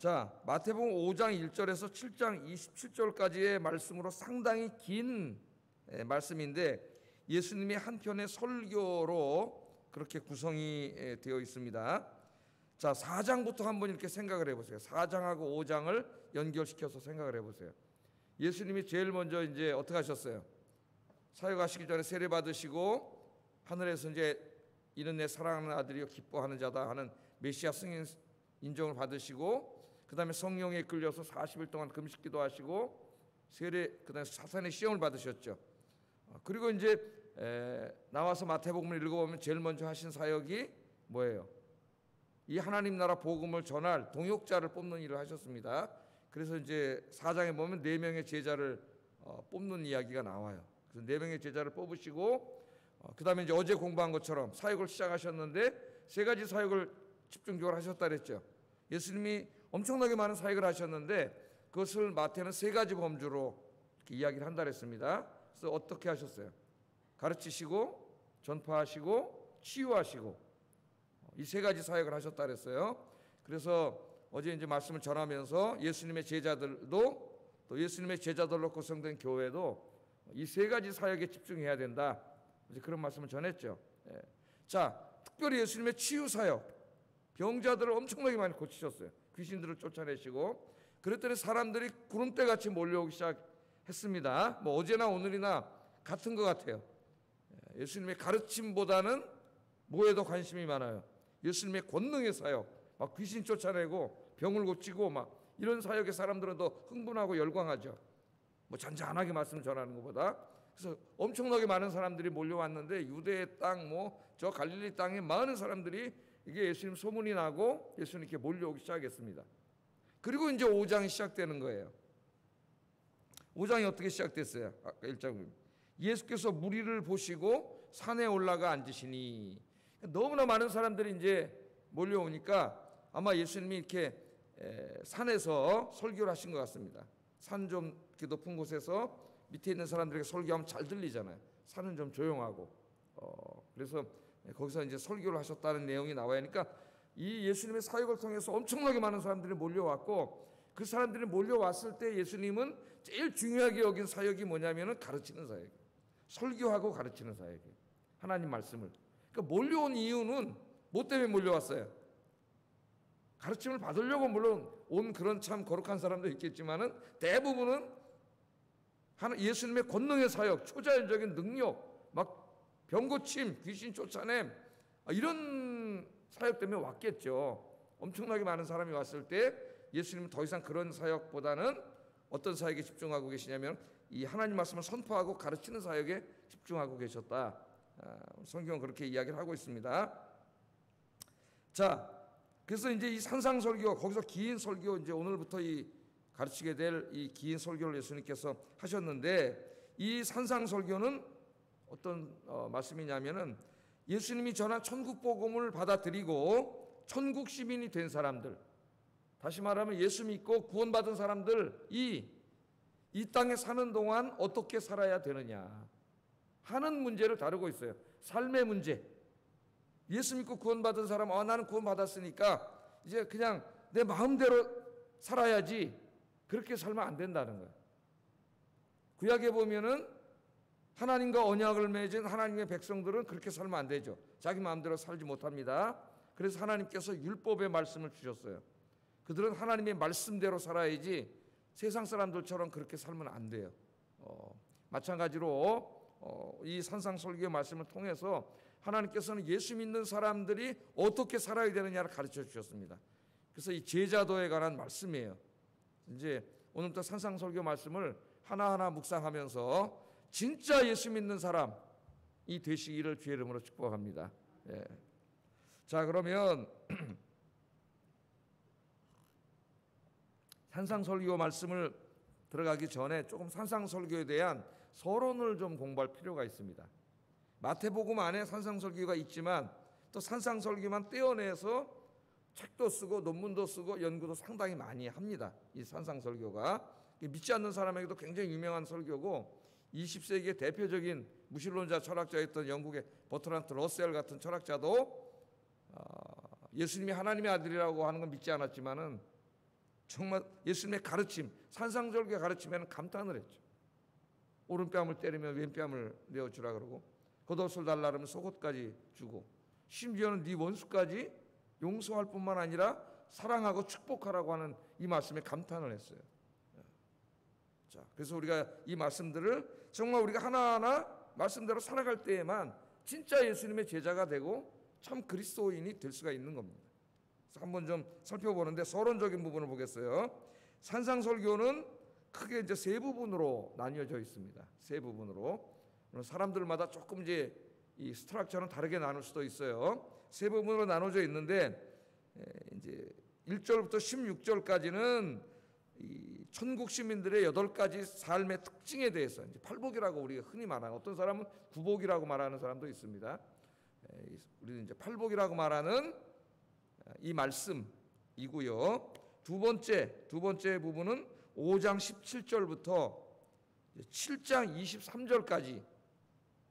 자, 마태복음 5장 1절에서 7장 27절까지의 말씀으로 상당히 긴 말씀인데 예수님의 한편의 설교로 그렇게 구성이 되어 있습니다. 자, 4장부터 한번 이렇게 생각을 해보세요. 4장하고 5장을 연결시켜서 생각을 해보세요. 예수님이 제일 먼저 이제 어떻게 하셨어요? 사역하시기 전에 세례 받으시고 하늘에서 이제 이는 내 사랑하는 아들이요 기뻐하는 자다 하는 메시아 승인 인정을 받으시고 그 다음에 성령에 이끌려서 40일 동안 금식 기도하시고 그 다음에 사탄의 시험을 받으셨죠. 그리고 이제 나와서 마태복음을 읽어보면 제일 먼저 하신 사역이 뭐예요? 이 하나님 나라 복음을 전할 동역자를 뽑는 일을 하셨습니다. 그래서 이제 4장에 보면 4명의 제자를 뽑는 이야기가 나와요. 그래서 4명의 제자를 뽑으시고 그 다음에 이제 어제 공부한 것처럼 사역을 시작하셨는데 3가지 사역을 집중적으로 하셨다 그랬죠. 예수님이 엄청나게 많은 사역을 하셨는데 그것을 마태는 3가지 범주로 이렇게 이야기를 한다 그랬습니다. 그래서 어떻게 하셨어요? 가르치시고 전파하시고 치유하시고 이 3가지 사역을 하셨다 그랬어요. 그래서 어제 이제 말씀을 전하면서 예수님의 제자들도 또 예수님의 제자들로 구성된 교회도 이 3가지 사역에 집중해야 된다. 이제 그런 말씀을 전했죠. 자, 특별히 예수님의 치유 사역, 병자들을 엄청나게 많이 고치셨어요. 귀신들을 쫓아내시고 그랬더니 사람들이 구름대같이 몰려오기 시작했습니다. 뭐 어제나 오늘이나 같은 것 같아요. 예수님의 가르침보다는 뭐에도 관심이 많아요. 예수님의 권능의 사역, 막 귀신 쫓아내고 병을 고치고 막 이런 사역에 사람들은 더 흥분하고 열광하죠. 뭐 잔잔하게 말씀 전하는 것보다. 그래서 엄청나게 많은 사람들이 몰려왔는데 유대의 땅, 뭐 저 갈릴리 땅에 많은 사람들이 이게 예수님 소문이 나고 예수님께 몰려오기 시작했습니다. 그리고 이제 5장이 시작되는 거예요. 5장이 어떻게 시작됐어요? 아까 1장 예수께서 무리를 보시고 산에 올라가 앉으시니 너무나 많은 사람들이 이제 몰려오니까 아마 예수님이 이렇게 산에서 설교를 하신 것 같습니다. 산 좀 이렇게 높은 곳에서 밑에 있는 사람들에게 설교하면 잘 들리잖아요. 산은 좀 조용하고 그래서 거기서 이제 설교를 하셨다는 내용이 나와야 하니까 이 예수님의 사역을 통해서 엄청나게 많은 사람들이 몰려왔고 그 사람들이 몰려왔을 때 예수님은 제일 중요하게 여긴 사역이 뭐냐면은 가르치는 사역, 설교하고 가르치는 사역이에요. 하나님 말씀을. 그러니까 몰려온 이유는 뭐 때문에 몰려왔어요? 가르침을 받으려고 물론 온 그런 참 거룩한 사람도 있겠지만은 대부분은 예수님의 권능의 사역, 초자연적인 능력, 막 병고침, 귀신 쫓아냄 이런 사역 때문에 왔겠죠. 엄청나게 많은 사람이 왔을 때 예수님은 더 이상 그런 사역보다는 어떤 사역에 집중하고 계시냐면 이 하나님 말씀을 선포하고 가르치는 사역에 집중하고 계셨다. 성경은 그렇게 이야기를 하고 있습니다. 자, 그래서 이제 이 산상설교 거기서 긴 설교 이제 오늘부터 이 가르치게 될 이 긴 설교를 예수님께서 하셨는데 이 산상설교는 어떤 말씀이냐면은 예수님이 전한 천국 복음을 받아들이고 천국 시민이 된 사람들, 다시 말하면 예수 믿고 구원받은 사람들이 이 땅에 사는 동안 어떻게 살아야 되느냐 하는 문제를 다루고 있어요. 삶의 문제. 예수 믿고 구원받은 사람, 나는 구원받았으니까 이제 그냥 내 마음대로 살아야지, 그렇게 살면 안 된다는 거예요. 구약에 보면은 하나님과 언약을 맺은 하나님의 백성들은 그렇게 살면 안 되죠. 자기 마음대로 살지 못합니다. 그래서 하나님께서 율법의 말씀을 주셨어요. 그들은 하나님의 말씀대로 살아야지 세상 사람들처럼 그렇게 살면 안 돼요. 마찬가지로 이 산상설교의 말씀을 통해서 하나님께서는 예수 믿는 사람들이 어떻게 살아야 되느냐를 가르쳐 주셨습니다. 그래서 이 제자도에 관한 말씀이에요. 이제 오늘부터 산상설교 말씀을 하나하나 묵상하면서 진짜 예수 믿는 사람이 되시기를 주의 이름으로 축복합니다. 예. 자, 그러면 산상설교 말씀을 들어가기 전에 조금 산상설교에 대한 서론을 좀 공부할 필요가 있습니다. 마태복음 안에 산상설교가 있지만 또 산상설교만 떼어내서 책도 쓰고 논문도 쓰고 연구도 상당히 많이 합니다. 이 산상설교가 믿지 않는 사람에게도 굉장히 유명한 설교고 20세기의 대표적인 무신론자 철학자였던 영국의 버트란트 러셀 같은 철학자도 예수님이 하나님의 아들이라고 하는 건 믿지 않았지만은 정말 예수님의 가르침, 산상설교의 가르침에는 감탄을 했죠. 오른뺨을 때리면 왼뺨을 내어주라 그러고, 겉옷을 달라 그러면 속옷까지 주고, 심지어는 네 원수까지 용서할 뿐만 아니라 사랑하고 축복하라고 하는 이 말씀에 감탄을 했어요. 자, 그래서 우리가 이 말씀들을 정말 우리가 하나하나 말씀대로 살아갈 때에만 진짜 예수님의 제자가 되고 참 그리스도인이 될 수가 있는 겁니다. 그래서 한번 좀 살펴보는데 서론적인 부분을 보겠어요. 산상설교는 크게 이제 세 부분으로 나뉘어져 있습니다. 세 부분으로. 사람들마다 조금 이제 이 스트럭처는 다르게 나눌 수도 있어요. 세 부분으로 나눠져 있는데 이제 1절부터 16절까지는 이 천국 시민들의 8가지 삶의 특징에 대해서 이제 팔복이라고 우리가 흔히 말하는, 어떤 사람은 구복이라고 말하는 사람도 있습니다. 우리는 이제 팔복이라고 말하는 이 말씀이고요. 두 번째 부분은 5장 17절부터 7장 23절까지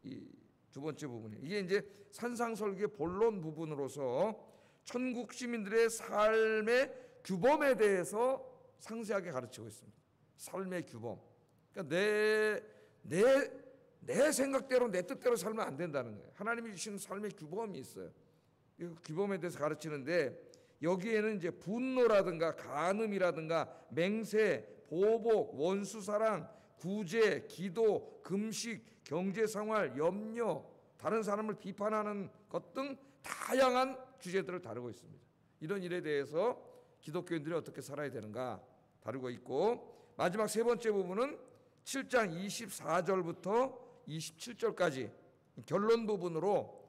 이 두 번째 부분이에요. 이게 이제 산상설교의 본론 부분으로서 천국 시민들의 삶의 규범에 대해서 상세하게 가르치고 있습니다. 삶의 규범. 그러니까 내 생각대로 내 뜻대로 살면 안 된다는 거예요. 하나님이 주신 삶의 규범이 있어요. 그 규범에 대해서 가르치는데 여기에는 이제 분노라든가 간음이라든가 맹세, 보복, 원수사랑, 구제, 기도, 금식, 경제생활, 염려, 다른 사람을 비판하는 것 등 다양한 주제들을 다루고 있습니다. 이런 일에 대해서 기독교인들이 어떻게 살아야 되는가 다루고 있고, 마지막 세 번째 부분은 7장 24절부터 27절까지 결론 부분으로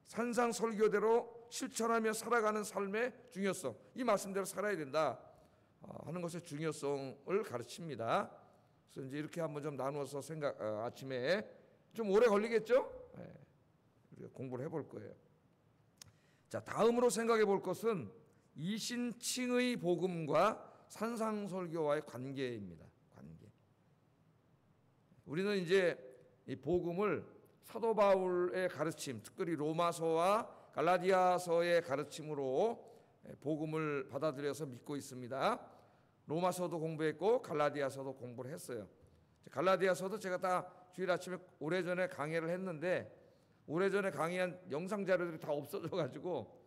산상설교대로 실천하며 살아가는 삶의 중요성, 이 말씀대로 살아야 된다 하는 것의 중요성을 가르칩니다. 그래서 이제 이렇게 한번 좀 나누어서 아침에 좀 오래 걸리겠죠? 네, 우리가 공부를 해볼 거예요. 자, 다음으로 생각해 볼 것은 이신칭의 복음과 산상설교와의 관계입니다. 관계. 우리는 이제 이 복음을 사도 바울의 가르침, 특별히 로마서와 갈라디아서의 가르침으로 복음을 받아들여서 믿고 있습니다. 로마서도 공부했고 갈라디아서도 공부를 했어요. 갈라디아서도 제가 다 주일 아침에 오래전에 강의를 했는데, 오래전에 강의한 영상 자료들이 다 없어져가지고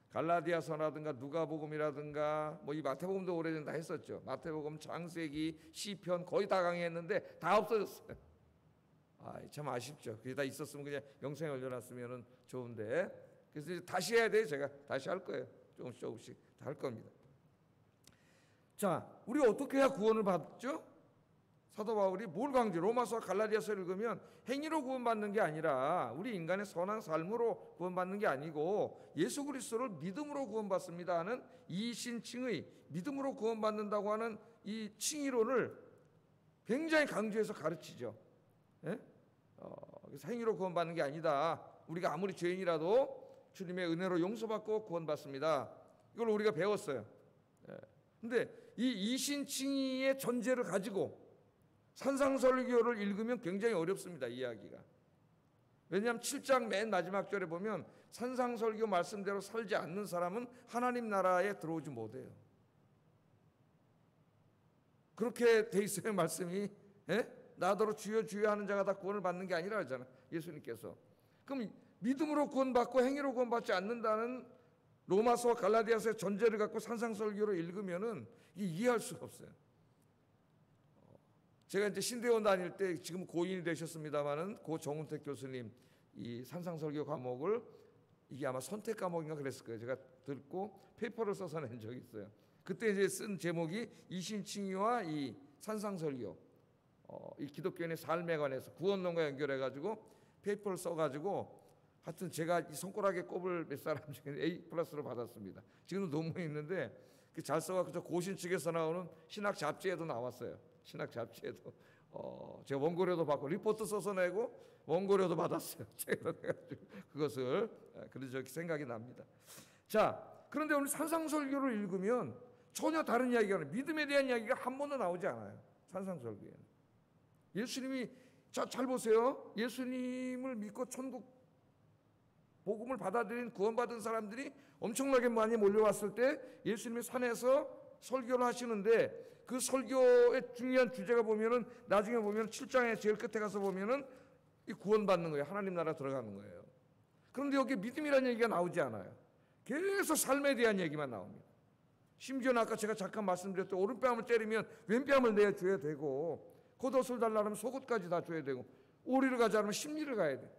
갈라디아서라든가 누가복음이라든가 뭐 이 마태복음도 오래전에 다 했었죠. 마태복음, 창세기, 시편 거의 다 강의했는데 다 없어졌어요. 참 아쉽죠. 그게 다 있었으면 그냥 영상에 올려놨으면 좋은데, 그래서 이제 다시 해야 돼요. 제가 다시 할 거예요. 조금씩 다 할 겁니다. 자, 우리 어떻게 해야 구원을 받죠? 사도 바울이 뭘 강조? 로마서 갈라디아서를 읽으면 행위로 구원받는 게 아니라 우리 인간의 선한 삶으로 구원받는 게 아니고 예수 그리스도를 믿음으로 구원받습니다 하는 이신칭의, 믿음으로 구원받는다고 하는 이 칭의론을 굉장히 강조해서 가르치죠. 예? 그래서 행위로 구원받는 게 아니다. 우리가 아무리 죄인이라도 주님의 은혜로 용서받고 구원받습니다. 이걸 우리가 배웠어요. 근데 이 이신칭의의 전제를 가지고 산상설교를 읽으면 굉장히 어렵습니다. 이해하기가. 왜냐하면 7장 맨 마지막 절에 보면 산상설교 말씀대로 살지 않는 사람은 하나님 나라에 들어오지 못해요. 그렇게 돼 있어요. 말씀이. 나더러 주여 주여 하는 자가 다 구원을 받는 게 아니라 하잖아요. 예수님께서. 그럼 믿음으로 구원받고 행위로 구원받지 않는다는 로마서와 갈라디아서의 전제를 갖고 산상설교를 읽으면은 이해할 수가 없어요. 제가 이제 신대원 다닐 때, 지금 고인이 되셨습니다마는 고 정운택 교수님 이 산상설교 과목을, 이게 아마 선택 과목인가 그랬을 거예요. 제가 듣고 페이퍼를 써서 낸 적이 있어요. 그때 이제 쓴 제목이 이신칭의와 이 산상설교, 이 기독교인의 삶에 관해서 구원론과 연결해가지고 페이퍼를 써가지고, 하여튼 제가 이 손가락에 꼽을 몇 사람 중에 A+로 받았습니다. 지금도 논문이 있는데 잘 써갖고 고신 측에서 나오는 신학 잡지에도 나왔어요. 신학 잡지에도 제가 원고료도 받고 리포트 써서 내고 원고료도 받았어요. 제가 그것을 그래서 저렇게 생각이 납니다. 자, 그런데 오늘 산상설교를 읽으면 전혀 다른 이야기가 나요. 믿음에 대한 이야기가 한 번도 나오지 않아요. 산상설교에는. 예수님이, 잘 보세요. 예수님을 믿고 천국 복음을 받아들인 구원받은 사람들이 엄청나게 많이 몰려왔을 때 예수님이 산에서 설교를 하시는데 그 설교의 중요한 주제가 보면은 나중에 보면 7장의 제일 끝에 가서 보면은 이 구원받는 거예요. 하나님 나라 들어가는 거예요. 그런데 여기 믿음이라는 얘기가 나오지 않아요. 계속 삶에 대한 얘기만 나옵니다. 심지어는 아까 제가 잠깐 말씀드렸던 오른뺨을 때리면 왼뺨을 내줘야 되고, 겉옷을 달라면 속옷까지 다 줘야 되고, 오리를 가자면 십리를 가야 돼.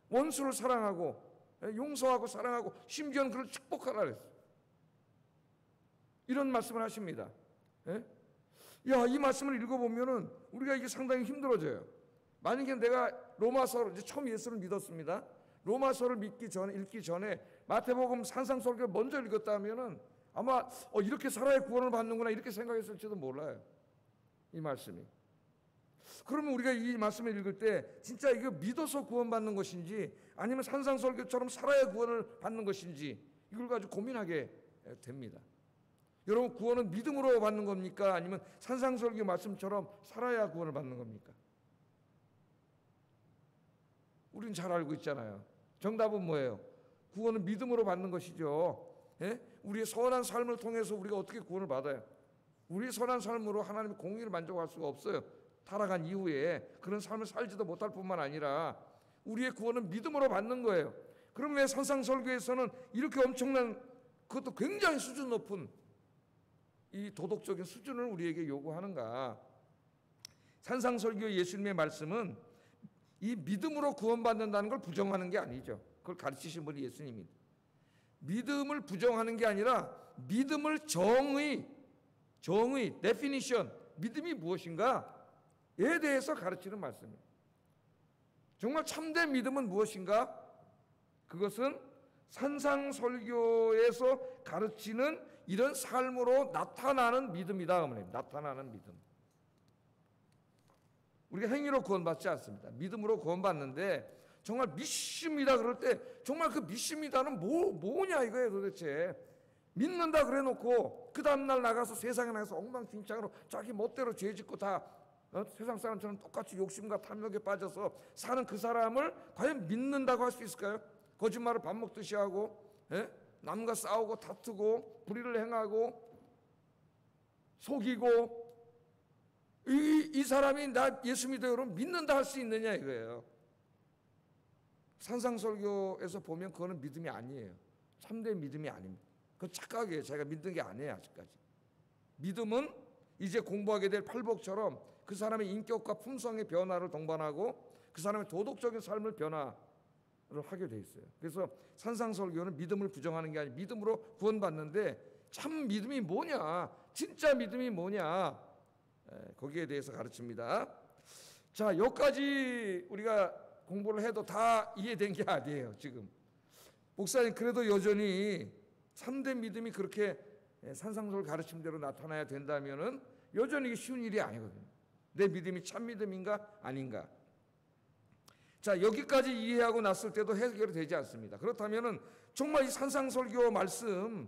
원수를 사랑하고 용서하고 사랑하고 심지어는 그를 축복하라 그랬어요. 이런 말씀을 하십니다. 야, 이 말씀을 읽어보면은 우리가 이게 상당히 힘들어져요. 만약에 내가 로마서를 이제 처음 예수를 믿었습니다. 로마서를 읽기 전에 마태복음 산상설교를 먼저 읽었다면은 아마 이렇게 살아야 구원을 받는구나 이렇게 생각했을지도 몰라요. 이 말씀이. 그러면 우리가 이 말씀을 읽을 때 진짜 이거 믿어서 구원받는 것인지 아니면 산상설교처럼 살아야 구원을 받는 것인지 이걸 가지고 고민하게 됩니다. 여러분, 구원은 믿음으로 받는 겁니까? 아니면 산상설교 말씀처럼 살아야 구원을 받는 겁니까? 우리는 잘 알고 있잖아요. 정답은 뭐예요? 구원은 믿음으로 받는 것이죠. 우리의 선한 삶을 통해서 우리가 어떻게 구원을 받아요? 우리의 선한 삶으로 하나님의 공의를 만족할 수가 없어요. 타락한 이후에 그런 삶을 살지도 못할 뿐만 아니라 우리의 구원은 믿음으로 받는 거예요. 그럼 왜 산상설교에서는 이렇게 엄청난, 그것도 굉장히 수준 높은 이 도덕적인 수준을 우리에게 요구하는가? 산상설교 예수님의 말씀은 이 믿음으로 구원받는다는 걸 부정하는 게 아니죠. 그걸 가르치신 분이 예수님입니다. 믿음을 부정하는 게 아니라 믿음을 정의, definition, 믿음이 무엇인가에 대해서 가르치는 말씀이에요. 정말 참된 믿음은 무엇인가? 그것은 산상설교에서 가르치는 이런 삶으로 나타나는 믿음이다. 나타나는 믿음. 우리가 행위로 구원받지 않습니다. 믿음으로 구원받는데 정말 믿습니다 그럴 때 정말 그 믿습니다는 뭐냐 이거예요 도대체. 믿는다 그래 놓고 그 다음날 나가서 세상에 나가서 엉망진창으로 자기 멋대로 죄 짓고 다 세상 사람처럼 똑같이 욕심과 탐욕에 빠져서 사는 그 사람을 과연 믿는다고 할 수 있을까요? 거짓말을 밥 먹듯이 하고 남과 싸우고 다투고 불의를 행하고 속이고 이 사람이 나 예수 믿어요 그러면 믿는다 할 수 있느냐 이거예요. 산상설교에서 보면 그거는 믿음이 아니에요. 참된 믿음이 아닙니다. 그건 착각이에요. 자기가 믿는 게 아니에요 아직까지. 믿음은 이제 공부하게 될 팔복처럼 그 사람의 인격과 품성의 변화를 동반하고 그 사람의 도덕적인 삶을 변화를 하게 돼 있어요. 그래서 산상설교는 믿음을 부정하는 게 아니라 믿음으로 구원받는데 참 믿음이 뭐냐, 진짜 믿음이 뭐냐, 거기에 대해서 가르칩니다. 자, 여기까지 우리가 공부를 해도 다 이해된 게 아니에요. 지금 목사님 그래도 여전히 참된 믿음이 그렇게 산상설 가르침대로 나타나야 된다면은 여전히 이게 쉬운 일이 아니거든요. 내 믿음이 참 믿음인가 아닌가. 자, 여기까지 이해하고 났을 때도 해결이 되지 않습니다. 그렇다면은 정말 이 산상설교 말씀,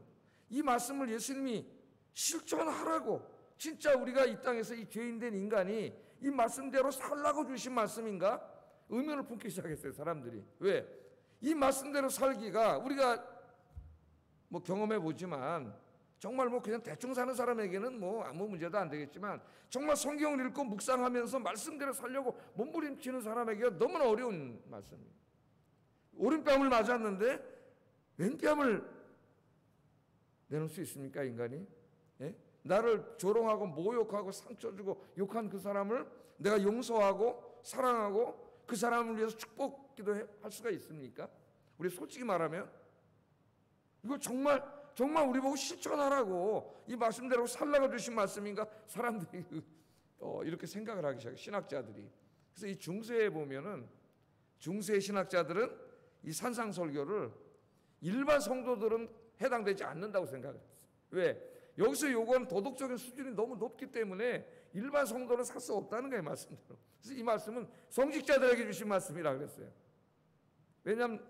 이 말씀을 예수님이 실천하라고 진짜 우리가 이 땅에서 이 죄인된 인간이 이 말씀대로 살라고 주신 말씀인가? 의문을 품기 시작했어요 사람들이. 왜? 이 말씀대로 살기가 우리가 뭐 경험해 보지만 정말 뭐 그냥 대충 사는 사람에게는 뭐 아무 문제도 안 되겠지만 정말 성경을 읽고 묵상하면서 말씀대로 살려고 몸부림치는 사람에게 너무나 어려운 말씀이에요. 오른뺨을 맞았는데 왼뺨을 내놓을 수 있습니까 인간이? 나를 조롱하고 모욕하고 상처 주고 욕한 그 사람을 내가 용서하고 사랑하고 그 사람을 위해서 축복기도 할 수가 있습니까? 우리 솔직히 말하면 이거 정말 우리 보고 실천하라고 이 말씀대로 살라고 주신 말씀인가? 사람들이 이렇게 생각을 하기 시작해요. 신학자들이. 그래서 이 중세에 보면은 중세 신학자들은 이 산상설교를 일반 성도들은 해당되지 않는다고 생각을 했어요. 왜? 여기서 요구하는 도덕적인 수준이 너무 높기 때문에 일반 성도는 살 수 없다는 거예요 말씀대로. 그래서 이 말씀은 성직자들에게 주신 말씀이라 그랬어요. 왜냐하면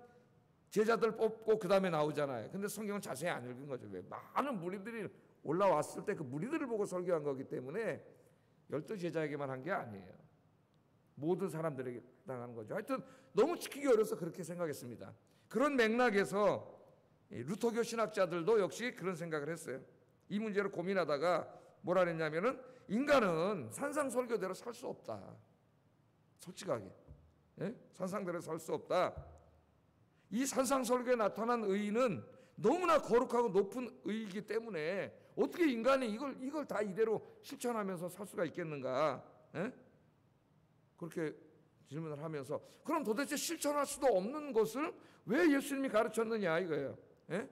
제자들 뽑고 그 다음에 나오잖아요. 근데 성경은 자세히 안 읽은 거죠. 왜? 많은 무리들이 올라왔을 때 그 무리들을 보고 설교한 거기 때문에 12제자에게만 한 게 아니에요. 모든 사람들에게 해당하는 거죠. 하여튼 너무 지키기 어려서 그렇게 생각했습니다. 그런 맥락에서 루터교 신학자들도 역시 그런 생각을 했어요. 이 문제를 고민하다가 뭐라 했냐면은 인간은 산상설교대로 살 수 없다. 솔직하게. 예? 산상대로 살 수 없다. 이 산상설교에 나타난 의의는 너무나 거룩하고 높은 의의이기 때문에 어떻게 인간이 이걸 다 이대로 실천하면서 살 수가 있겠는가? 예? 그렇게 질문을 하면서 그럼 도대체 실천할 수도 없는 것을 왜 예수님이 가르쳤느냐 이거예요. 예?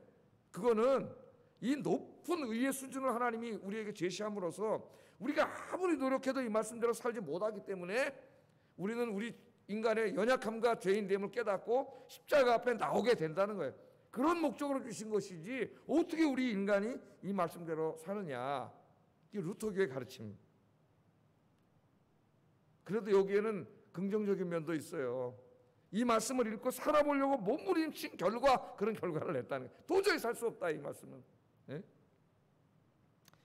그거는 이 높은 의의 수준을 하나님이 우리에게 제시함으로써 우리가 아무리 노력해도 이 말씀대로 살지 못하기 때문에 우리는 우리 인간의 연약함과 죄인됨을 깨닫고 십자가 앞에 나오게 된다는 거예요. 그런 목적으로 주신 것이지 어떻게 우리 인간이 이 말씀대로 사느냐. 이게 루터교의 가르침입니다. 그래도 여기에는 긍정적인 면도 있어요. 이 말씀을 읽고 살아보려고 몸부림친 결과 그런 결과를 냈다는 거예요. 도저히 살 수 없다 이 말씀은. 예?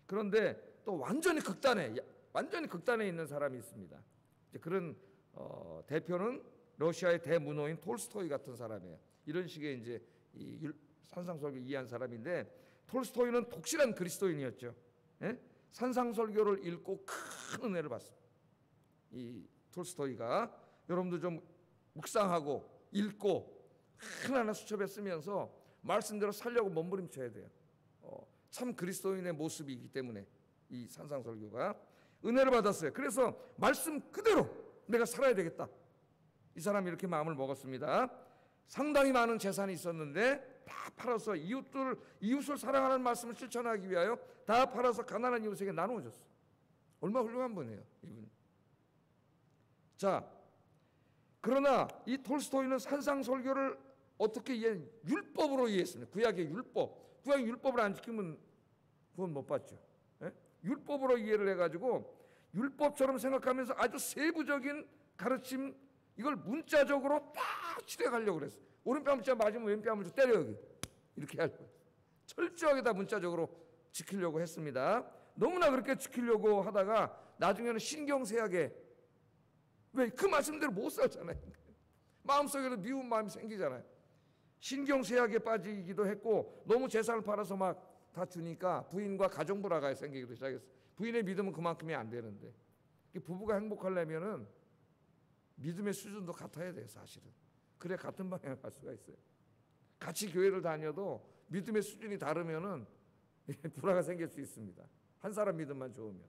그런데 또 완전히 극단에 있는 사람이 있습니다. 이제 그런 대표는 러시아의 대문호인 톨스토이 같은 사람이에요. 이런 식의 이제 이 산상설교 이해한 사람인데 톨스토이는 독실한 그리스도인이었죠. 예? 산상설교를 읽고 큰 은혜를 받습니다. 이 톨스토이가 여러분도 좀 묵상하고 읽고 하나하나 수첩에 쓰면서 말씀대로 살려고 몸부림쳐야 돼요. 참 그리스도인의 모습이기 때문에 이 산상설교가 은혜를 받았어요. 그래서 말씀 그대로 내가 살아야 되겠다. 이 사람이 이렇게 마음을 먹었습니다. 상당히 많은 재산이 있었는데 다 팔아서 이웃을 사랑하는 말씀을 실천하기 위하여 다 팔아서 가난한 이웃에게 나누어 줬어요. 얼마나 훌륭한 분이에요, 이분. 자, 그러나 이 톨스토이는 산상설교를 어떻게 율법으로 이해했습니다. 구약의 율법. 구약의 율법을 안 지키면 그건 못 받죠. 예? 율법으로 이해를 해가지고 율법처럼 생각하면서 아주 세부적인 가르침 이걸 문자적으로 딱 실행하려고 그랬어요. 오른뺨 문자 맞으면 왼뺨을 좀 때려 여기. 이렇게 하려고. 철저하게 다 문자적으로 지키려고 했습니다. 너무나 그렇게 지키려고 하다가 나중에는 신경쇠약에 왜 그 말씀대로 못 살잖아요. 마음속에도 미운 마음이 생기잖아요. 신경쇠약에 빠지기도 했고 너무 재산을 팔아서 막 다 주니까 부인과 가정불화가 생기기도 시작했어요. 부인의 믿음은 그만큼이 안 되는데 부부가 행복하려면은 믿음의 수준도 같아야 돼요, 사실은. 그래 같은 방향을 갈 수가 있어요. 같이 교회를 다녀도 믿음의 수준이 다르면은 불화가 생길 수 있습니다. 한 사람 믿음만 좋으면.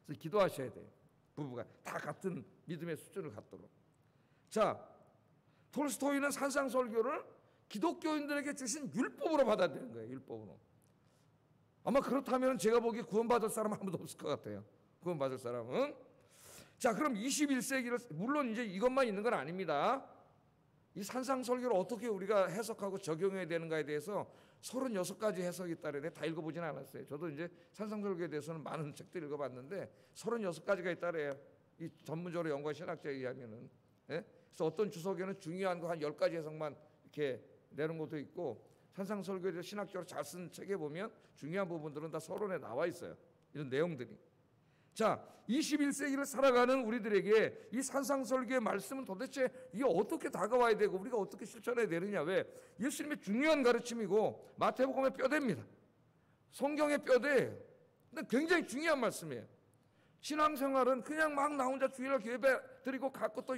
그래서 기도하셔야 돼요. 부부가 다 같은 믿음의 수준을 갖도록. 자, 톨스토이는 산상설교를 기독교인들에게 주신 율법으로 받아들이는 거예요. 율법으로. 아마 그렇다면 제가 보기에 구원받을 사람은 아무도 없을 것 같아요. 구원받을 사람은. 자, 그럼 21세기를 물론 이제 이것만 있는 건 아닙니다. 이 산상설교를 어떻게 우리가 해석하고 적용해야 되는가에 대해서 36가지 해석이 있다는데 다 읽어보진 않았어요. 저도 이제 산상설교에 대해서는 많은 책들 읽어봤는데 36가지가 있다래요. 이 전문적으로 연구한 신학자에 의하면은. 예? 그래서 어떤 주석에는 중요한 거 한 10가지 해석만 이렇게 내는 것도 있고 산상설교에 대해서 신학적으로 잘 쓴 책에 보면 중요한 부분들은 다 서론에 나와 있어요. 이런 내용들이. 자, 21세기를 살아가는 우리들에게 이 산상설교의 말씀은 도대체 이게 어떻게 다가와야 되고 우리가 어떻게 실천해야 되느냐. 왜? 예수님의 중요한 가르침이고 마태복음의 뼈대입니다. 성경의 뼈대예요. 근데 굉장히 중요한 말씀이에요. 신앙생활은 그냥 막 나 혼자 주일날 예배 드리고 갖고 또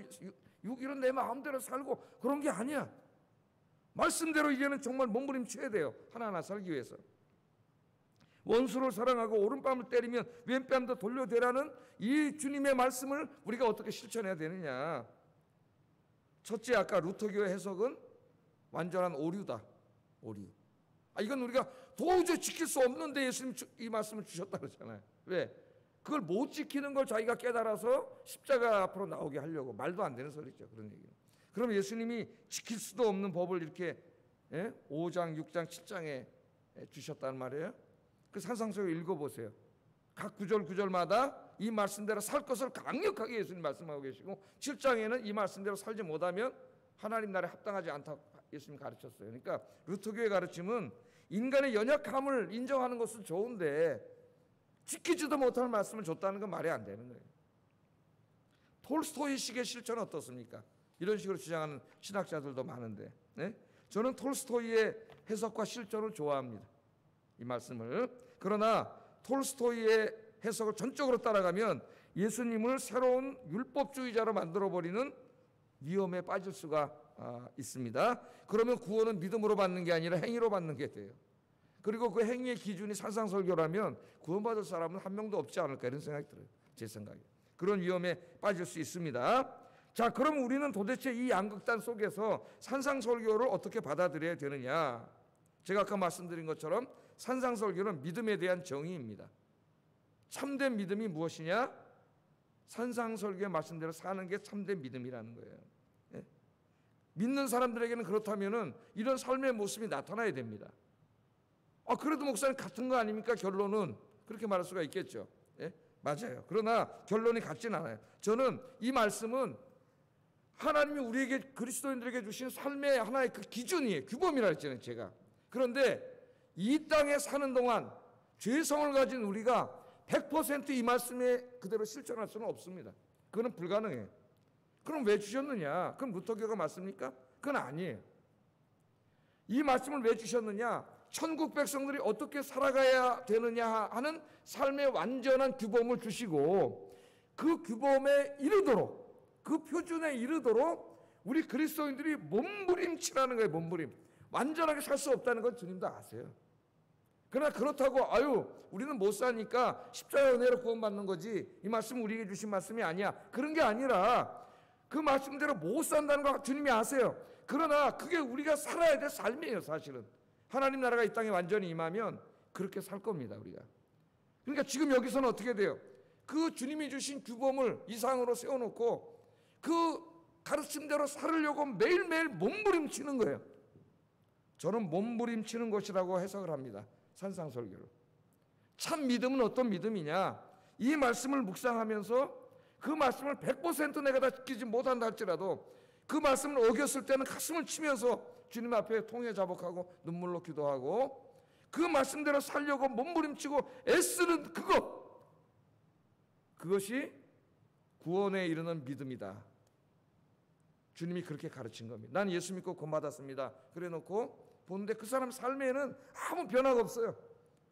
6일은 내 마음대로 살고 그런 게 아니야. 말씀대로 이제는 정말 몸부림쳐야 돼요. 하나하나 살기 위해서. 원수를 사랑하고 오른뺨을 때리면 왼뺨도 돌려대라는 이 주님의 말씀을 우리가 어떻게 실천해야 되느냐. 첫째, 아까 루터교의 해석은 완전한 오류다. 오류. 이건 우리가 도저히 지킬 수 없는데 예수님 이 말씀을 주셨다 그러잖아요. 왜? 그걸 못 지키는 걸 자기가 깨달아서 십자가 앞으로 나오게 하려고. 말도 안 되는 소리죠. 그런 얘기는. 그럼 예수님이 지킬 수도 없는 법을 이렇게 5장, 6장, 7장에 주셨단 말이에요. 그 산상설교 읽어보세요. 각 구절마다 이 말씀대로 살 것을 강력하게 예수님 말씀하고 계시고 7장에는 이 말씀대로 살지 못하면 하나님 나라에 합당하지 않다고 예수님 가르쳤어요. 그러니까 루터교의 가르침은 인간의 연약함을 인정하는 것은 좋은데 지키지도 못할 말씀을 줬다는 건 말이 안 되는 거예요. 톨스토이식의 실천은 어떻습니까? 이런 식으로 주장하는 신학자들도 많은데 저는 톨스토이의 해석과 실천을 좋아합니다. 이 말씀을. 그러나 톨스토이의 해석을 전적으로 따라가면 예수님을 새로운 율법주의자로 만들어버리는 위험에 빠질 수가 있습니다. 그러면 구원은 믿음으로 받는 게 아니라 행위로 받는 게 돼요. 그리고 그 행위의 기준이 산상설교라면 구원받을 사람은 한 명도 없지 않을까 이런 생각이 들어요. 제 생각에. 그런 위험에 빠질 수 있습니다. 자, 그럼 우리는 도대체 이 양극단 속에서 산상설교를 어떻게 받아들여야 되느냐? 제가 아까 말씀드린 것처럼 산상설교는 믿음에 대한 정의입니다. 참된 믿음이 무엇이냐? 산상설교의 말씀대로 사는 게 참된 믿음이라는 거예요. 예? 믿는 사람들에게는 그렇다면은 이런 삶의 모습이 나타나야 됩니다. 그래도 목사님 같은 거 아닙니까? 결론은 그렇게 말할 수가 있겠죠. 예? 맞아요. 그러나 결론이 같진 않아요. 저는 이 말씀은 하나님이 우리에게 그리스도인들에게 주신 삶의 하나의 그 기준이에요. 규범이라 했잖아요, 제가. 그런데 이 땅에 사는 동안 죄성을 가진 우리가 100% 이 말씀에 그대로 실천할 수는 없습니다. 그건 불가능해요. 그럼 왜 주셨느냐? 그럼 루터교가 맞습니까? 그건 아니에요. 이 말씀을 왜 주셨느냐? 천국 백성들이 어떻게 살아가야 되느냐 하는 삶의 완전한 규범을 주시고 그 규범에 이르도록, 그 표준에 이르도록 우리 그리스도인들이 몸부림치라는 거예요. 몸부림. 완전하게 살 수 없다는 건 주님도 아세요. 그러나 그렇다고 우리는 못 사니까 십자가 은혜로 구원받는 거지 이 말씀은 우리에게 주신 말씀이 아니야. 그런 게 아니라 그 말씀대로 못 산다는 거 주님이 아세요. 그러나 그게 우리가 살아야 될 삶이에요. 사실은 하나님 나라가 이 땅에 완전히 임하면 그렇게 살 겁니다. 우리가. 그러니까 지금 여기서는 어떻게 돼요? 그 주님이 주신 규범을 이상으로 세워놓고 그 가르침대로 살으려고 매일매일 몸부림치는 거예요. 저는 몸부림치는 것이라고 해석을 합니다. 산상설교를. 참 믿음은 어떤 믿음이냐? 이 말씀을 묵상하면서 그 말씀을 100% 내가 다 지키지 못한다 할지라도 그 말씀을 어겼을 때는 가슴을 치면서 주님 앞에 통회 자복하고 눈물로 기도하고 그 말씀대로 살려고 몸부림치고 애쓰는 그것이 구원에 이르는 믿음이다. 주님이 그렇게 가르친 겁니다. 난 예수 믿고 구원받았습니다. 그래 놓고 보는데 그 사람 삶에는 아무 변화가 없어요.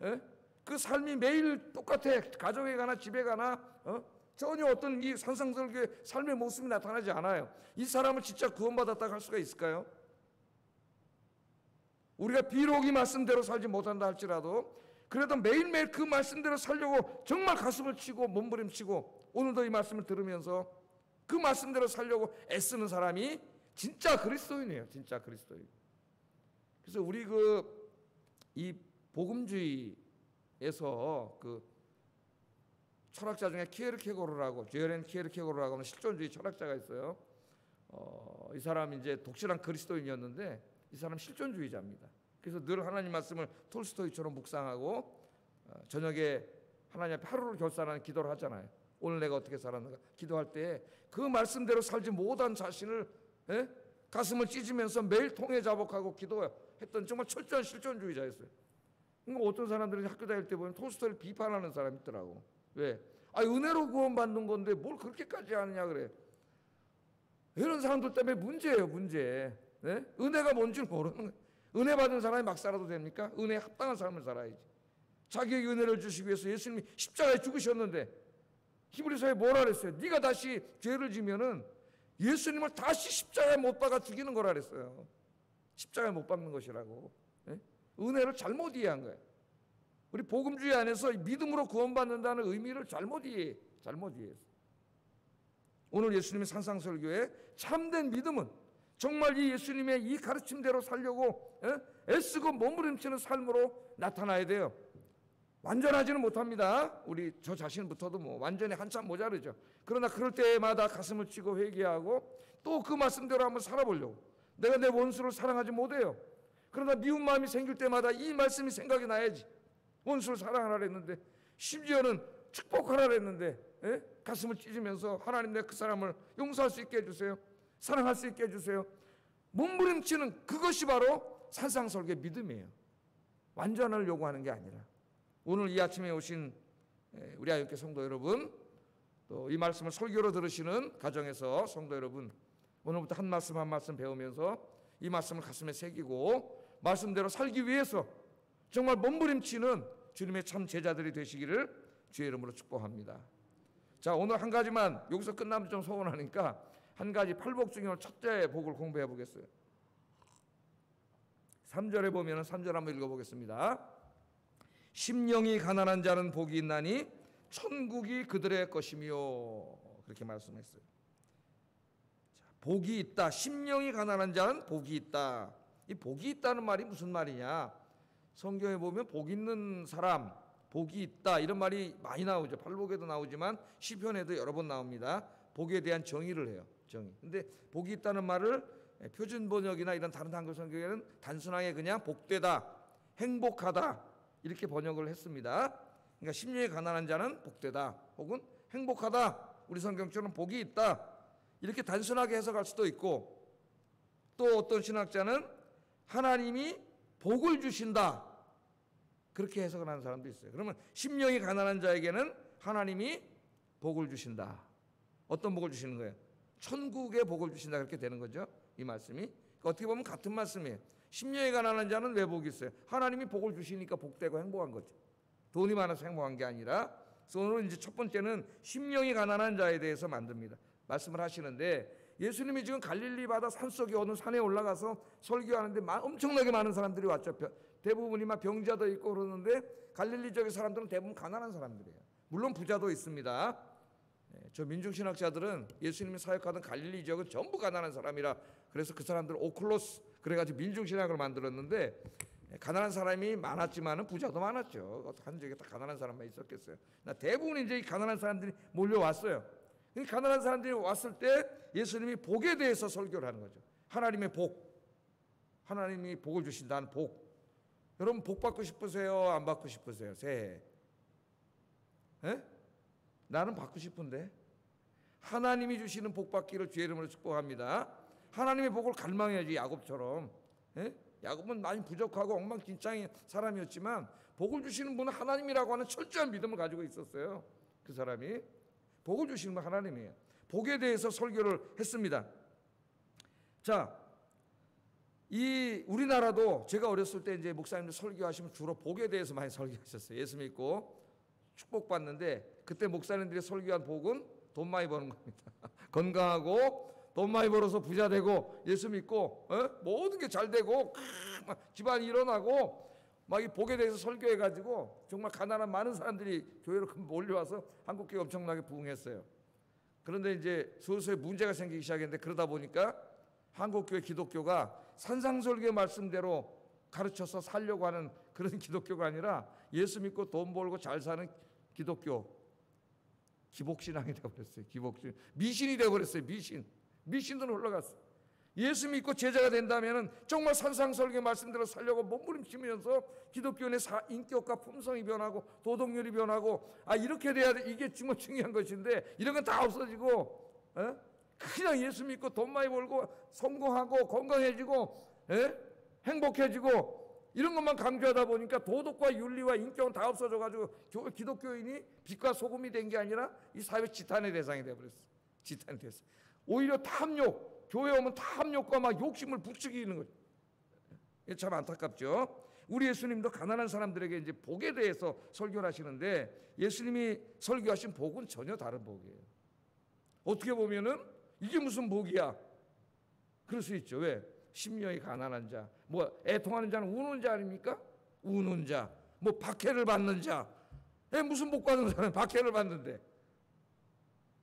예? 그 삶이 매일 똑같아. 가정에 가나 집에 가나 전혀 어떤 이 산상설교의 삶의 모습이 나타나지 않아요. 이 사람을 진짜 구원받았다고 할 수가 있을까요? 우리가 비록 이 말씀대로 살지 못한다 할지라도 그래도 매일매일 그 말씀대로 살려고 정말 가슴을 치고 몸부림치고 오늘도 이 말씀을 들으면서 그 말씀대로 살려고 애쓰는 사람이 진짜 그리스도인이에요. 진짜 그리스도인. 그래서 우리 이 복음주의에서 그 철학자 중에 키에르케고르라고 제어렌 키에르케고르라고 하는 실존주의 철학자가 있어요. 이 사람이 이제 독실한 그리스도인이었는데 이 사람 실존주의자입니다. 그래서 늘 하나님 말씀을 톨스토이처럼 묵상하고 저녁에 하나님 앞에 하루를 결산하는 기도를 하잖아요. 오늘 내가 어떻게 살았는가 기도할 때 그 말씀대로 살지 못한 자신을 가슴을 찢으면서 매일 통회 자복하고 기도했던 정말 철저한 실존주의자였어요. 그러니까 어떤 사람들은 학교 다닐 때 보면 톨스토이를 비판하는 사람이 있더라고. 왜? 은혜로 구원받는 건데 뭘 그렇게까지 하느냐 그래. 이런 사람들 때문에 문제예요. 문제. 네? 은혜가 뭔 줄 모르는 거예요. 은혜 받은 사람이 막 살아도 됩니까? 은혜에 합당한 삶을 살아야지. 자기에게 은혜를 주시기 위해서 예수님이 십자가에 죽으셨는데 히브리서에 뭐라 그랬어요? 네가 다시 죄를 지면은 예수님을 다시 십자가에 못 박아 죽이는 거라 그랬어요. 십자가에 못 박는 것이라고. 네? 은혜를 잘못 이해한 거예요. 우리 복음주의 안에서 믿음으로 구원받는다는 의미를 잘못 이해했어요. 오늘 예수님의 산상설교에 참된 믿음은 정말 이 예수님의 이 가르침대로 살려고 애쓰고 몸부림치는 삶으로 나타나야 돼요. 완전하지는 못합니다. 저 자신부터도 완전히 한참 모자르죠. 그러나 그럴 때마다 가슴을 치고 회개하고 또 그 말씀대로 한번 살아보려고. 내가 내 원수를 사랑하지 못해요. 그러나 미운 마음이 생길 때마다 이 말씀이 생각이 나야지. 원수를 사랑하라 했는데 심지어는 축복하라 했는데 가슴을 찢으면서 하나님 내가 그 사람을 용서할 수 있게 해주세요. 사랑할 수 있게 해주세요. 몸부림치는 그것이 바로 산상설교의 믿음이에요. 완전을 요구하는 게 아니라. 오늘 이 아침에 오신 우리 아육교 성도 여러분, 또 이 말씀을 설교로 들으시는 가정에서 성도 여러분, 오늘부터 한 말씀 한 말씀 배우면서 이 말씀을 가슴에 새기고 말씀대로 살기 위해서 정말 몸부림치는 주님의 참 제자들이 되시기를 주의 이름으로 축복합니다. 자, 오늘 한 가지만, 여기서 끝나면 좀 서운하니까 한 가지 팔복 중에 첫째 복을 공부해 보겠어요. 3절에 보면 3절 한번 읽어보겠습니다. 심령이 가난한 자는 복이 있나니 천국이 그들의 것이며, 그렇게 말씀했어요. 자, 복이 있다. 심령이 가난한 자는 복이 있다. 이 복이 있다는 말이 무슨 말이냐? 성경에 보면 복 있는 사람, 복이 있다 이런 말이 많이 나오죠. 팔복에도 나오지만 시편에도 여러 번 나옵니다. 복에 대한 정의를 해요. 정의. 근데 복이 있다는 말을 표준 번역이나 이런 다른 한글 성경에는 단순하게 그냥 복되다, 행복하다 이렇게 번역을 했습니다. 그러니까 심령이 가난한 자는 복되다 혹은 행복하다, 우리 성경처럼 복이 있다 이렇게 단순하게 해석할 수도 있고, 또 어떤 신학자는 하나님이 복을 주신다 그렇게 해석을 하는 사람도 있어요. 그러면 심령이 가난한 자에게는 하나님이 복을 주신다. 어떤 복을 주시는 거예요? 천국의 복을 주신다, 그렇게 되는 거죠. 이 말씀이 어떻게 보면 같은 말씀이에요. 심령이 가난한 자는 왜 복이 있어요? 하나님이 복을 주시니까 복되고 행복한 거죠. 돈이 많아서 행복한 게 아니라. 그래서 오늘 이제 첫 번째는 심령이 가난한 자에 대해서 만듭니다. 말씀을 하시는데, 예수님이 지금 갈릴리 바다 산속에 어느 산에 올라가서 설교하는데 엄청나게 많은 사람들이 왔죠. 대부분이 막 병자도 있고 그러는데 갈릴리 지역의 사람들은 대부분 가난한 사람들이에요. 물론 부자도 있습니다. 저 민중신학자들은 예수님이 사역하던 갈릴리 지역은 전부 가난한 사람이라, 그래서 그 사람들 오클로스 그래가지고 민중신학을 만들었는데, 가난한 사람이 많았지만은 부자도 많았죠. 한 지역에 다 가난한 사람만 있었겠어요. 대부분 이제 이 가난한 사람들이 몰려왔어요. 가난한 사람들이 왔을 때 예수님이 복에 대해서 설교를 하는 거죠. 하나님의 복, 하나님이 복을 주신다는 복. 여러분 복 받고 싶으세요? 안 받고 싶으세요? 새해 나는 받고 싶은데. 하나님이 주시는 복 받기를 주의 이름으로 축복합니다. 하나님의 복을 갈망해야지. 야곱처럼. 야곱은 많이 부족하고 엉망진창인 사람이었지만 복을 주시는 분은 하나님이라고 하는 철저한 믿음을 가지고 있었어요. 그 사람이 복을 주시는 건 하나님이에요. 복에 대해서 설교를 했습니다. 자, 이 우리나라도 제가 어렸을 때 이제 목사님들 설교하시면 주로 복에 대해서 많이 설교하셨어요. 예수 믿고 축복받는데, 그때 목사님들이 설교한 복은 돈 많이 버는 겁니다. 건강하고 돈 많이 벌어서 부자 되고 예수 믿고 모든 게 잘 되고 집안이 일어나고 막 이 복에 대해서 설교해가지고 정말 가난한 많은 사람들이 교회로 몰려와서 한국교회 엄청나게 부흥했어요. 그런데 이제 슬슬 문제가 생기기 시작했는데, 그러다 보니까 한국교회 기독교가 산상설교 말씀대로 가르쳐서 살려고 하는 그런 기독교가 아니라 예수 믿고 돈 벌고 잘 사는 기독교, 기복신앙이 되어버렸어요. 기복신, 미신이 되어버렸어요. 미신으로 흘러갔어요. 예수 믿고 제자가 된다면 정말 산상설교 말씀대로 살려고 몸부림치면서 기독교의 인격과 품성이 변하고 도덕률이 변하고, 이렇게 돼야 돼. 이게 정말 중요한 것인데 이런 건 다 없어지고 그냥 예수 믿고 돈 많이 벌고 성공하고 건강해지고 행복해지고 이런 것만 강조하다 보니까 도덕과 윤리와 인격은 다 없어져가지고 기독교인이 빛과 소금이 된 게 아니라 이 사회 지탄의 대상이 되어버렸어요. 지탄이 됐어요. 오히려 탐욕, 교회 오면 탐욕과 막 욕심을 부추기는 거죠. 참 안타깝죠. 우리 예수님도 가난한 사람들에게 이제 복에 대해서 설교를 하시는데, 예수님이 설교하신 복은 전혀 다른 복이에요. 어떻게 보면은 이게 무슨 복이야? 그럴 수 있죠. 왜? 심령이 가난한 자, 뭐 애통하는 자는 우는 자 아닙니까? 우는 자, 뭐 박해를 받는 자. 무슨 복 받는 사람이 박해를 받는데.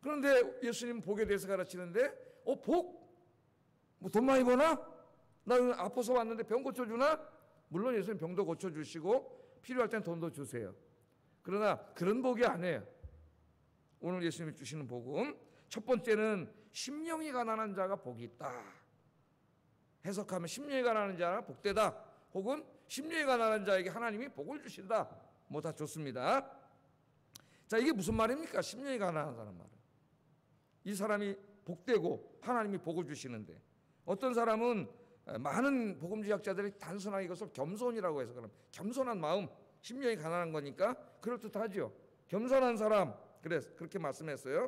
그런데 예수님 복에 대해서 가르치는데, 복? 뭐 돈 많이 버나? 나 아파서 왔는데 병 고쳐주나? 물론 예수님 병도 고쳐주시고 필요할 땐 돈도 주세요. 그러나 그런 복이 아니에요. 오늘 예수님이 주시는 복은 첫 번째는 심령이 가난한 자가 복이 있다. 해석하면 심령이 가난한 자는 복되다, 혹은 심령이 가난한 자에게 하나님이 복을 주신다. 뭐 다 좋습니다. 자, 이게 무슨 말입니까? 심령이 가난하다는 말은 이 사람이 복되고 하나님이 복을 주시는데, 어떤 사람은 많은 복음주의학자들이 단순하게 이것을 겸손이라고 해서 그럼 겸손한 마음, 심령이 가난한 거니까 그럴듯하죠. 겸손한 사람, 그렇게 말씀했어요.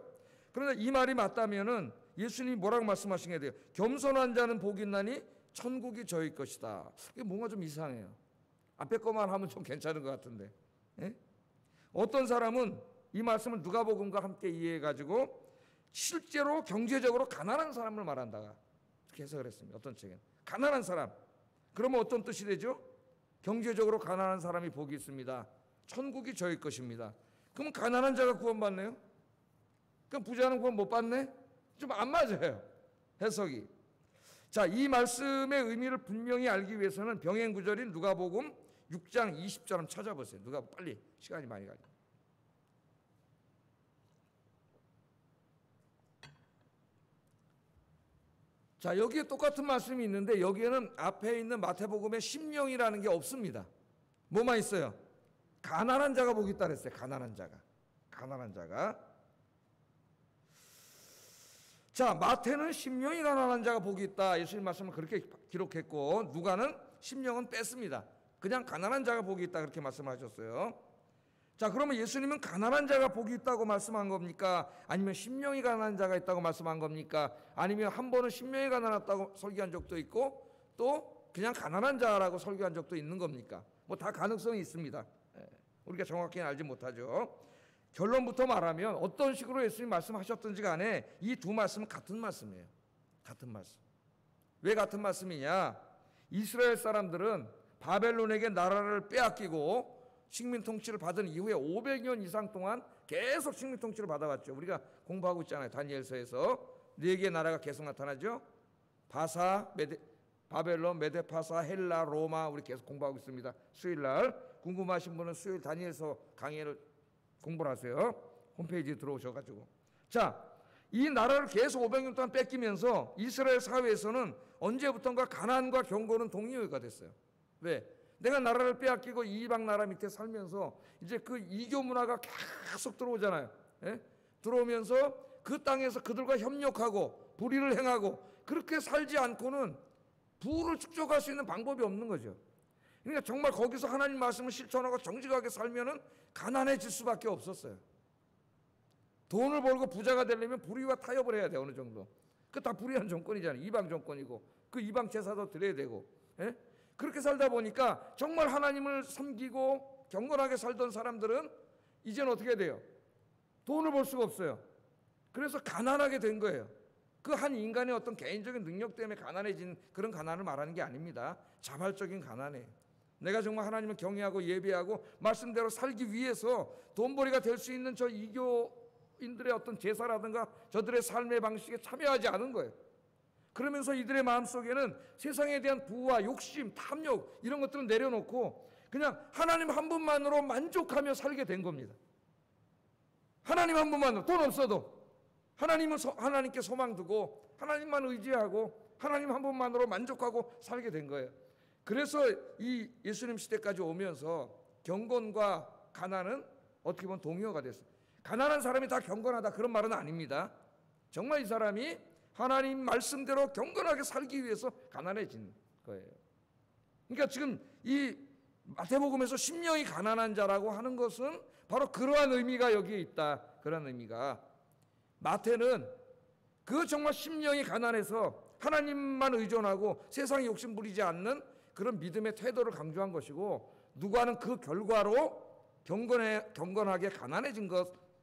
그런데 이 말이 맞다면은 예수님이 뭐라고 말씀하신 게 돼요? 겸손한 자는 복이 있나니 천국이 저희 것이다. 이게 뭔가 좀 이상해요. 앞에 것만 하면 좀 괜찮은 것 같은데. 예? 어떤 사람은 이 말씀을 누가복음과 함께 이해해가지고 실제로 경제적으로 가난한 사람을 말한다, 이렇게 해석을 했습니다. 어떤 책은 가난한 사람. 그러면 어떤 뜻이 되죠? 경제적으로 가난한 사람이 복이 있습니다. 천국이 저희 것입니다. 그럼 가난한 자가 구원받네요? 그럼 부자는 구원 못 받네? 좀 안 맞아요, 해석이. 자, 이 말씀의 의미를 분명히 알기 위해서는 병행 구절인 누가복음 6장 20절 한번 찾아보세요. 누가 빨리, 시간이 많이 가요. 자, 여기에 똑같은 말씀이 있는데 여기에는 앞에 있는 마태복음의 심령이라는 게 없습니다. 뭐만 있어요? 가난한 자가 복이 있다 그랬어요. 가난한 자가. 자, 마태는 심령이 가난한 자가 복이 있다, 예수님 말씀을 그렇게 기록했고, 누가는 심령은 뺐습니다. 그냥 가난한 자가 복이 있다, 그렇게 말씀하셨어요. 자, 그러면 예수님은 가난한 자가 복이 있다고 말씀한 겁니까? 아니면 심령이 가난한 자가 있다고 말씀한 겁니까? 아니면 한 번은 심령이 가난하다고 설교한 적도 있고 또 그냥 가난한 자라고 설교한 적도 있는 겁니까? 뭐 다 가능성이 있습니다. 우리가 정확히는 알지 못하죠. 결론부터 말하면 어떤 식으로 예수님 말씀하셨든지 간에 이 두 말씀은 같은 말씀이에요. 같은 말씀. 왜 같은 말씀이냐? 이스라엘 사람들은 바벨론에게 나라를 빼앗기고 식민 통치를 받은 이후에 500년 이상 동안 계속 식민 통치를 받아왔죠. 우리가 공부하고 있잖아요. 다니엘서에서 4개의 나라가 계속 나타나죠. 바벨론, 메데파사, 헬라, 로마, 우리 계속 공부하고 있습니다. 수요일날 궁금하신 분은 수요일 다니엘서 강의를 공부를 하세요. 홈페이지에 들어오셔가지고. 자, 이 나라를 계속 500년 동안 뺏기면서 이스라엘 사회에서는 언제부턴가 가난과 경고는 동의어가 됐어요. 왜? 내가 나라를 빼앗기고 이방 나라 밑에 살면서 이제 그 이교 문화가 계속 들어오잖아요. 예? 들어오면서 그 땅에서 그들과 협력하고 불의를 행하고 그렇게 살지 않고는 부를 축적할 수 있는 방법이 없는 거죠. 그러니까 정말 거기서 하나님 말씀을 실천하고 정직하게 살면은 가난해질 수밖에 없었어요. 돈을 벌고 부자가 되려면 불의와 타협을 해야 돼, 어느 정도. 그 다 불의한 정권이잖아요. 이방 정권이고 그 이방 제사도 드려야 되고. 예? 그렇게 살다 보니까 정말 하나님을 섬기고 경건하게 살던 사람들은 이제는 어떻게 돼요? 돈을 벌 수가 없어요. 그래서 가난하게 된 거예요. 그 한 인간의 어떤 개인적인 능력 때문에 가난해진 그런 가난을 말하는 게 아닙니다. 자발적인 가난이에요. 내가 정말 하나님을 경외하고 예배하고 말씀대로 살기 위해서 돈벌이가 될 수 있는 저 이교인들의 어떤 제사라든가 저들의 삶의 방식에 참여하지 않은 거예요. 그러면서 이들의 마음속에는 세상에 대한 부와 욕심, 탐욕 이런 것들은 내려놓고 그냥 하나님 한 분만으로 만족하며 살게 된 겁니다. 하나님 한 분만으로, 돈 없어도 하나님께 소망 두고 하나님만 의지하고 하나님 한 분만으로 만족하고 살게 된 거예요. 그래서 이 예수님 시대까지 오면서 경건과 가난은 어떻게 보면 동의어가 됐어요. 가난한 사람이 다 경건하다, 그런 말은 아닙니다. 정말 이 사람이 하나님 말씀대로 경건하게 살기 위해서 가난해진 거예요. 그러니까 지금 이 마태복음에서 심령이 가난한 자라고 하는 것은 바로 그러한 의미가 여기에 있다. 그런 의미가. 마태는 그 정말 심령이 가난해서 하나님만 의존하고 세상에 욕심 부리지 않는 그런 믿음의 태도를 강조한 것이고, 누가는 그 결과로 경건하게 가난해진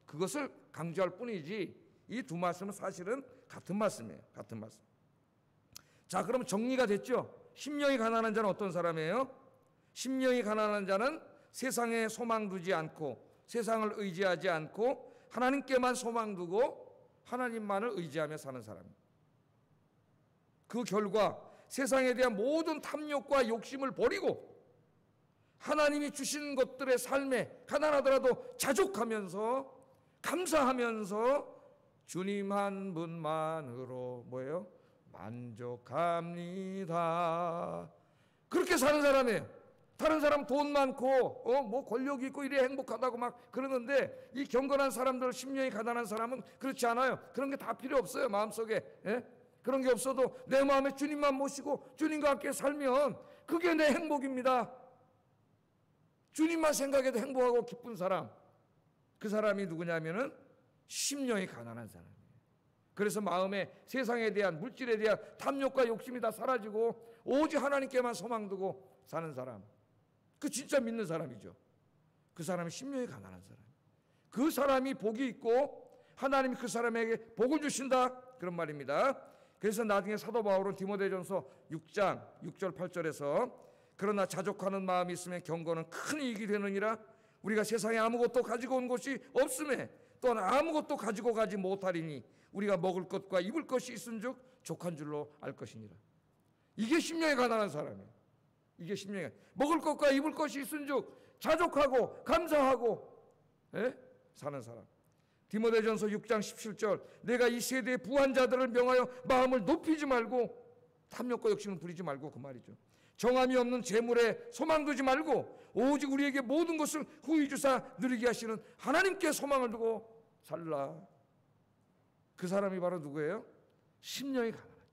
그것을 강조할 뿐이지, 이 두 말씀은 사실은 같은 말씀이에요. 같은 말씀. 자, 그럼 정리가 됐죠? 심령이 가난한 자는 어떤 사람이에요? 심령이 가난한 자는 세상에 소망 두지 않고 세상을 의지하지 않고 하나님께만 소망 두고 하나님만을 의지하며 사는 사람입니다. 그 결과 세상에 대한 모든 탐욕과 욕심을 버리고 하나님이 주신 것들의 삶에 가난하더라도 자족하면서 감사하면서 주님 한 분만으로 뭐예요? 만족합니다. 그렇게 사는 사람이에요. 다른 사람 돈 많고 뭐 권력 있고 이래 행복하다고 막 그러는데, 이 경건한 사람들, 심령이 가난한 사람은 그렇지 않아요. 그런 게 다 필요 없어요. 마음속에. 예? 그런 게 없어도 내 마음에 주님만 모시고 주님과 함께 살면 그게 내 행복입니다. 주님만 생각해도 행복하고 기쁜 사람, 그 사람이 누구냐면은 심령이 가난한 사람이에요. 그래서 마음에 세상에 대한, 물질에 대한 탐욕과 욕심이 다 사라지고 오직 하나님께만 소망 두고 사는 사람. 그 진짜 믿는 사람이죠. 그 사람이 심령이 가난한 사람. 그 사람이 복이 있고 하나님이 그 사람에게 복을 주신다, 그런 말입니다. 그래서 나중에 사도 바울은 디모데전서 6장 6절 8절에서 그러나 자족하는 마음이 있으면 경건은 큰 이익이 되느니라. 우리가 세상에 아무것도 가지고 온 것이 없음에 또한 아무것도 가지고 가지 못하리니 우리가 먹을 것과 입을 것이 있은즉 족한 줄로 알 것이니라. 이게 심령이 가난한 사람이에요. 이게 심령이, 먹을 것과 입을 것이 있은즉 자족하고 감사하고 사는 사람. 디모데전서 6장 17절 내가 이 세대의 부한 자들을 명하여 마음을 높이지 말고 탐욕과 욕심을 부리지 말고, 그 말이죠. 정함이 없는 재물에 소망 두지 말고 오직 우리에게 모든 것을 후히 주사 누리게 하시는 하나님께 소망을 두고 살라. 그 사람이 바로 누구예요? 심령이 가난한 자.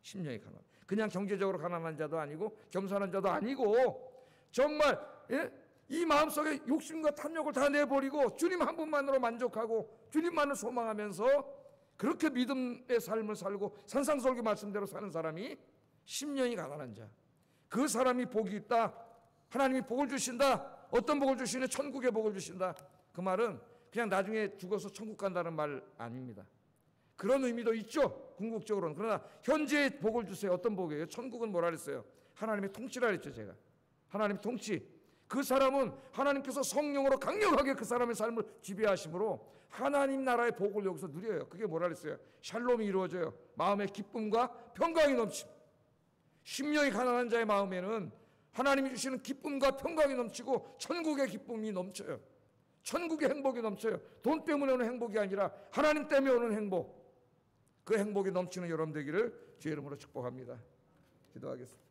심령이 가난. 그냥 경제적으로 가난한 자도 아니고 겸손한 자도 아니고 정말 이 마음속에 욕심과 탐욕을 다 내버리고 주님 한 분만으로 만족하고 주님만을 소망하면서 그렇게 믿음의 삶을 살고 산상설교 말씀대로 사는 사람이 심령이 가난한 자. 그 사람이 복이 있다. 하나님이 복을 주신다. 어떤 복을 주시냐? 천국의 복을 주신다. 그 말은 그냥 나중에 죽어서 천국 간다는 말 아닙니다. 그런 의미도 있죠, 궁극적으로는. 그러나 현재의 복을 주세요. 어떤 복이에요? 천국은 뭐라 그랬어요? 하나님의 통치라 그랬죠, 제가. 하나님의 통치. 그 사람은 하나님께서 성령으로 강력하게 그 사람의 삶을 지배하심으로 하나님 나라의 복을 여기서 누려요. 그게 뭐라 그랬어요? 샬롬이 이루어져요. 마음의 기쁨과 평강이 넘침. 심령이 가난한 자의 마음에는 하나님이 주시는 기쁨과 평강이 넘치고 천국의 기쁨이 넘쳐요. 천국의 행복이 넘쳐요. 돈 때문에 오는 행복이 아니라 하나님 때문에 오는 행복. 그 행복이 넘치는 여러분 되기를 주의 이름으로 축복합니다. 기도하겠습니다.